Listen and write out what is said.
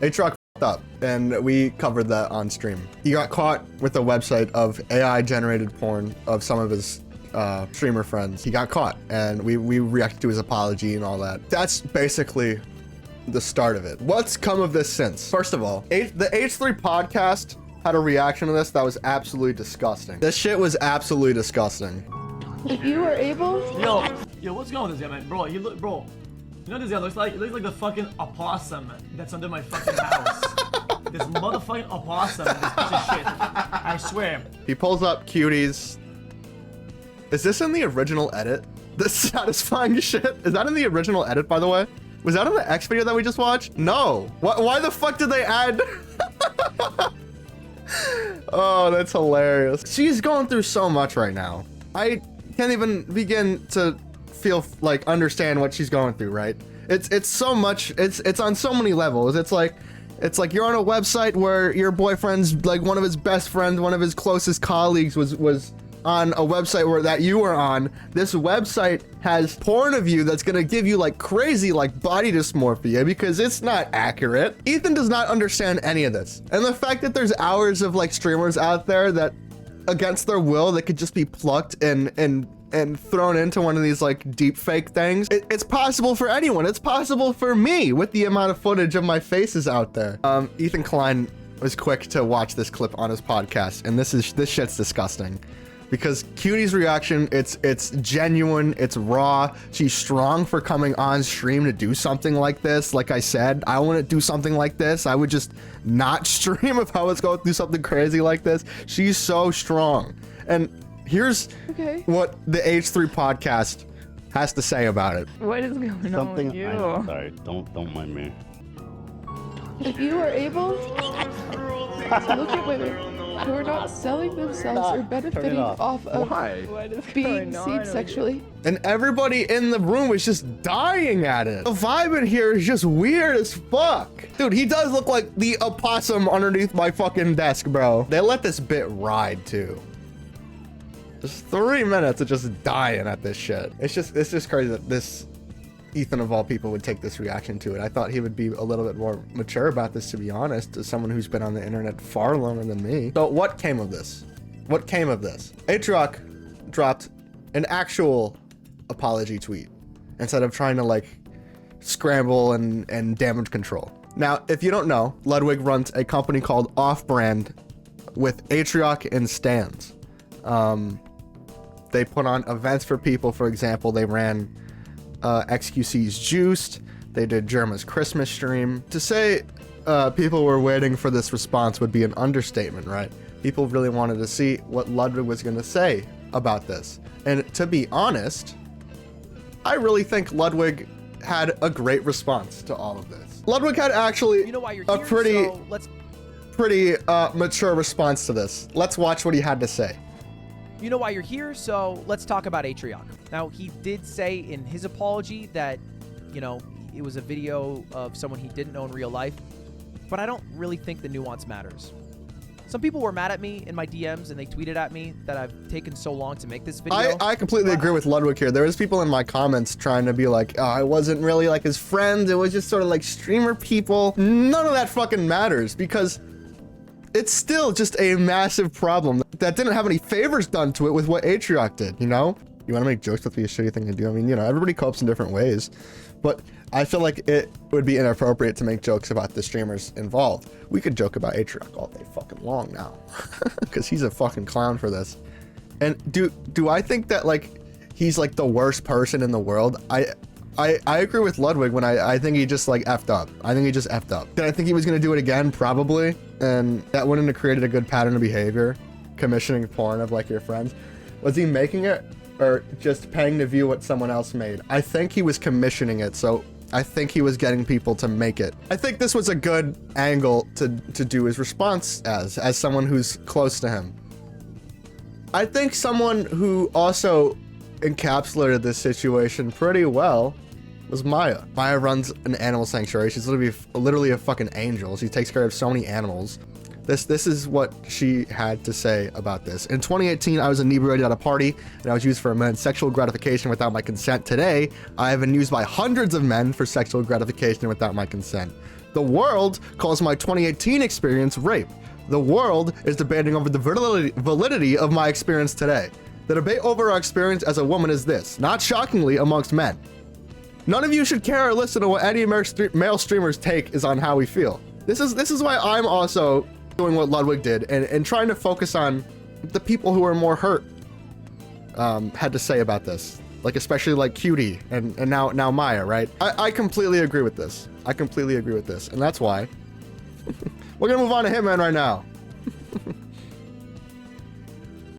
Atrioc f***ed up, and we covered that on stream. He got caught with a website of AI generated porn of some of his streamer friends. He got caught, and we reacted to his apology and all that. That's basically the start of it. What's come of this since? First of all, the H3 podcast had a reaction to this that was absolutely disgusting. This shit was absolutely disgusting. If you were able... Yo, what's going on with this guy, man? Bro, you look, bro. You know what this guy looks like? It looks like the fucking opossum that's under my fucking house. This motherfucking opossum, this piece of shit. I swear. He pulls up cuties. Is this in the original edit? This satisfying shit? Is that in the original edit, by the way? Was that in the X video that we just watched? No. Why the fuck did they add? Oh, that's hilarious. She's going through so much right now. I can't even begin to feel like understand what she's going through, right? It's so much, it's on so many levels. It's like you're on a website where your boyfriend's like one of his best friends, one of his closest colleagues was on a website where that you were on. This website has porn of you that's gonna give you like crazy like body dysmorphia because it's not accurate. Ethan does not understand any of this. And the fact that there's hours of like streamers out there that against their will, they could just be plucked and thrown into one of these like deep fake things. It's possible for anyone. It's possible for me with the amount of footage of my faces out there. Ethan Klein was quick to watch this clip on his podcast, and this shit's disgusting. Because Cutie's reaction, it's genuine, it's raw. She's strong for coming on stream to do something like this. Like I said, I wouldn't do something like this. I would just not stream if I was going through something crazy like this. She's so strong. And here's what the H3 podcast has to say about it. What is going on with you? I'm sorry, don't mind me. If you were able to look at women who are not selling themselves or benefiting off of being seen sexually. And everybody in the room is just dying at it. The vibe in here is just weird as fuck. Dude, he does look like the opossum underneath my fucking desk, bro. They let this bit ride too. Just 3 minutes of just dying at this shit. It's just crazy that this Ethan of all people would take this reaction to it. I thought he would be a little bit more mature about this, to be honest, as someone who's been on the internet far longer than me. So what came of this? What came of this? Atrioc dropped an actual apology tweet instead of trying to like scramble and damage control. Now, if you don't know, Ludwig runs a company called Off Brand with Atrioc and Stans. They put on events for people. For example, they ran XQC's Juiced. They did Germa's Christmas stream. To say people were waiting for this response would be an understatement, right? People really wanted to see what Ludwig was going to say about this. And to be honest, I really think Ludwig had a great response to all of this. Ludwig had actually a pretty mature response to this. Let's watch what he had to say. You know why you're here, so let's talk about Atrioc. Now, he did say in his apology that, you know, it was a video of someone he didn't know in real life, but I don't really think the nuance matters. Some people were mad at me in my DMs, and they tweeted at me that I've taken so long to make this video. I completely agree with Ludwig here. There was people in my comments trying to be like, oh, I wasn't really like his friend. It was just sort of like streamer people. None of that fucking matters, because it's still just a massive problem that didn't have any favors done to it with what Atrioc did, you know? You want to make jokes with me, a shitty thing to do. I mean, you know, everybody copes in different ways, but I feel like it would be inappropriate to make jokes about the streamers involved. We could joke about Atrioc all day fucking long now, because he's a fucking clown for this. And do I think that like he's like the worst person in the world? I agree with Ludwig when I think he just like effed up. I think he just effed up. Did I think he was gonna do it again? Probably. And that wouldn't have created a good pattern of behavior, commissioning porn of like your friends. Was he making it or just paying to view what someone else made? I think he was commissioning it, so I think he was getting people to make it. I think this was a good angle to do his response as someone who's close to him. I think someone who also encapsulated this situation pretty well was Maya. Maya runs an animal sanctuary. She's literally a fucking angel. She takes care of so many animals. This is what she had to say about this. In 2018, I was inebriated at a party and I was used for men's sexual gratification without my consent. Today, I have been used by hundreds of men for sexual gratification without my consent. The world calls my 2018 experience rape. The world is debating over the validity of my experience today. The debate over our experience as a woman is this, not shockingly amongst men. None of you should care or listen to what any male streamer's take is on how we feel. This is why I'm also doing what Ludwig did and trying to focus on the people who are more hurt had to say about this. Like especially like Cutie and now Maya, right? I completely agree with this. I completely agree with this. And that's why we're gonna move on to Hitman right now.